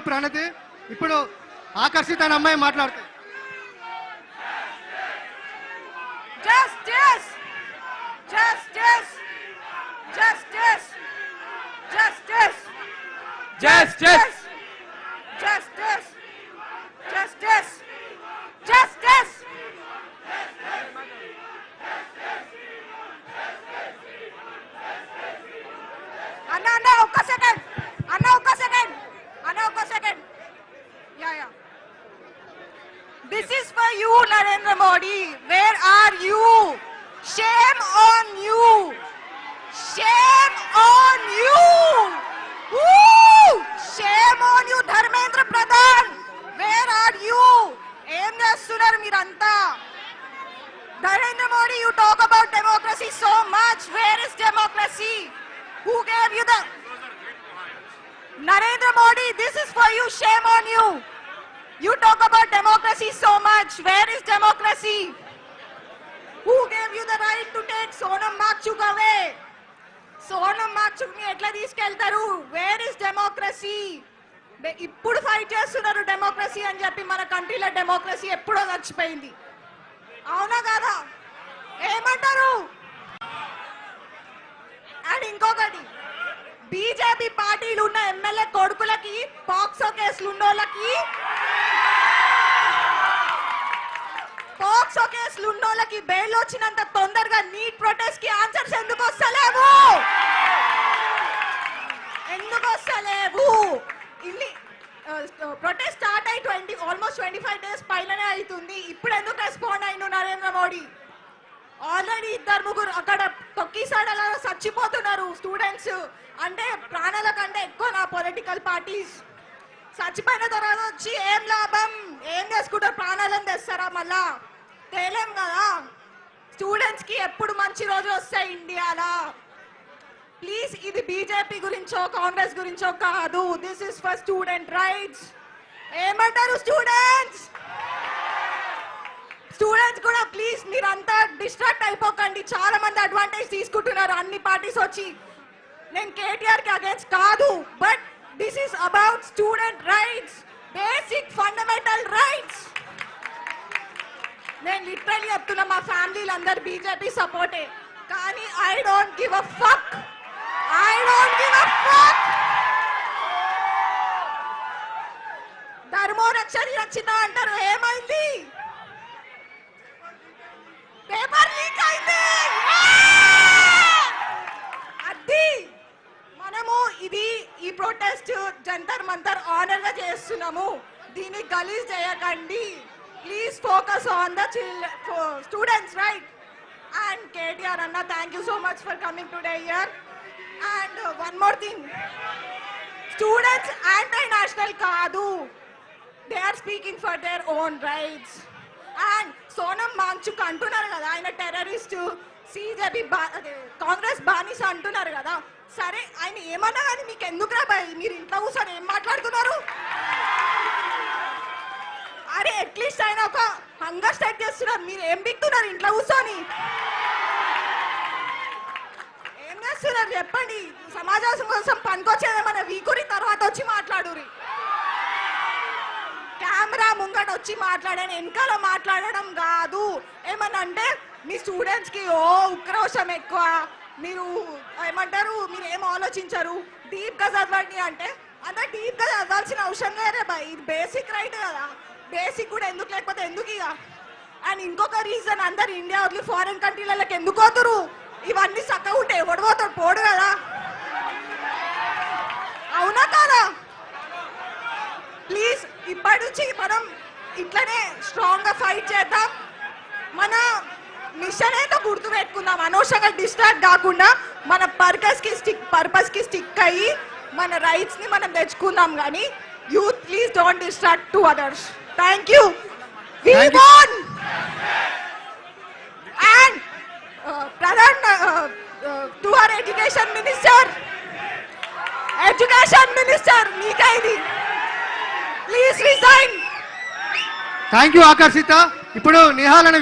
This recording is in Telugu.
ప్రణతి. ఇప్పుడు ఆకర్షిత అనే అమ్మాయి మాట్లాడుతుంది. Justice! Justice! Justice! Justice! Justice! Justice! Justice! Justice! అన్న ఒక్క second. Yeah. This is for you, Narendra Modi. Where are you? Shame on you. Shame on you. Woo! Shame on you, Dharmendra Pradhan. Where are you? Em chestunaru miranta? Narendra Modi, you talk about democracy so much. Where is democracy? Who gave you the... Narendra Modi, this is for you. Shame on you. You talk about democracy so much. Where is democracy? Who gave you the right to take Sonam Makchuk away? Sonam Makchuk ni etla తీసుకెళ్తారు? Where is democracy? ఇప్పుడు ఫైట్ చేస్తున్నారు డెమోక్రసీ అని చెప్పి. మన కంట్రీలో డెమోక్రసీ ఎప్పుడో చచ్చిపోయింది. అవునా కదా? ఏమంటారు? అండ్ ఇంకొకటి, బీజేపీ పార్టీలు ఉన్న ఎమ్మెల్యే కొడుకులకి పాక్సో కేసులు ఉన్నోళ్ళకి బెయిల్ వచ్చినంత తొందరగా నీట్ ప్రొటెస్ట్ కి ఆన్సర్స్ ఎందుకు వస్తలేవు? ఇన్ని ప్రొటెస్ట్ స్టార్ట్ అయి ఆల్మోస్ట్ 25 days పైననే అవుతుంది. ఇప్పుడు ఎందుకు రెస్పాండ్ అయిన నరేంద్ర మోడీ? ఆల్రెడీ 2-3 అక్కడ తొక్కిసాడలా చచ్చిపోతున్నారు స్టూడెంట్స్. అంటే ప్రాణాల కంటే ఎక్కువ నా పొలిటికల్ పార్టీస్. చచ్చిపోయిన తర్వాత వచ్చి ఏం లాభం? ఏం చేసుకుంటారు? ప్రాణాలను తెస్తారా? మళ్ళా తేలేం కదా. స్టూడెంట్స్ కి ఎప్పుడు మంచి రోజు వస్తాయి ఇండియాలో? ప్లీజ్, ఇది బీజేపీ గురించో కాంగ్రెస్ గురించో కాదు. This is for student rights. ఏమంటారు స్టూడెంట్స్? స్టూడెంట్స్ కూడా ప్లీజ్ మీరంతా డిస్ట్రాక్ట్ అయిపోకండి. చాలా మంది అడ్వాంటేజ్ తీసుకుంటున్నారు అన్ని పార్టీస్ వచ్చి. నేను కేటీఆర్ కి అగేన్స్ట్ కాదు, but this is about student rights, basic fundamental rights. నేను లిటరల్లీ చెప్తున్నా, మా ఫ్యామిలీలు అందరు బీజేపీ సపోర్టే, కానీ I don't give a fuck. ధర్మో రక్షణ రక్షిత అంటారు. ఏమైంది? పేపర్ లీక్ అయింది. అది మనము ఈ ప్రొటెస్ట్ జంతర్ మంతర్ ఆనర్ గా చేస్తున్నాము. దీన్ని గలీజ్ చేయకండి. Please focus on the students right. And KTR అన్న, thank you so much for coming today here. And one more thing, students anti national కాదు. They are speaking for their own rights. And Sonam Wangchuk అంటున్నారు కదా, ఆయన టెర్రరిస్ట్, సిజేపీ కాంగ్రెస్ బానిస అంటున్నారు కదా. సరే, ఆయన ఏమన్నా కానీ మీకు ఎందుకురా భయ్? మీరు ఇంట్లో కూర్చొని ఏం మాట్లాడుతున్నారు? అరే, అట్లీస్ట్ ఆయన ఒక హంగర్ స్ట్రైక్ చేస్తున్నారు. మీరు ఏం బిక్తున్నారు ఇంట్లో కూర్చొని? ఏం చేస్తున్నారు చెప్పండి? సమాజం కోసం పనికొచ్చేదేమన్నా వీకురి తర్వాత వచ్చి మాట్లాడురి. కెమెరా ముంగట వచ్చి మాట్లాడాను, వెనకాల మాట్లాడడం కాదు. ఏమన్నా అంటే మీ స్టూడెంట్స్ కి ఉక్రోషం ఎక్కువ, మీరు ఏమంటారు, మీరు ఏం ఆలోచించరు, డీప్ గా చదవండి అంటే అంత డీప్ గా చదవాల్సిన అవసరం లేదే బాయ్. ఇది బేసిక్ రైట్ కదా. బేసిక్ కూడా ఎందుకు లేకపోతే ఎందుకు ఇక? అండ్ ఇంకొక రీజన్, అందరు ఇండియా వదిలి ఫారెన్ కంట్రీలకి ఎందుకు పోతురు? ఇవన్నీ చక్కగా ఉంటే ఎవడు పోతాడు? పోడు కదా. అవునా కాదా? ప్లీజ్, ఇప్పటి నుంచి మనం ఇట్లనే స్ట్రాంగ్ గా ఫైట్ చేద్దాం. మన మిషన్ ఏంటో గుర్తు పెట్టుకుందాం. అనవసరంగా డిస్ట్రాక్ట్ కాకుండా మన పర్పస్ కి స్టిక్ అయ్యి మన రైట్స్ ని మనం తెచ్చుకుందాం. కానీ youth, please don't distract to others. Thank you. We want. And Pradhan to our education minister, మీకే ఇది. Please resign. Thank you Akarshita. ఇప్పుడు నిహాల్ అనే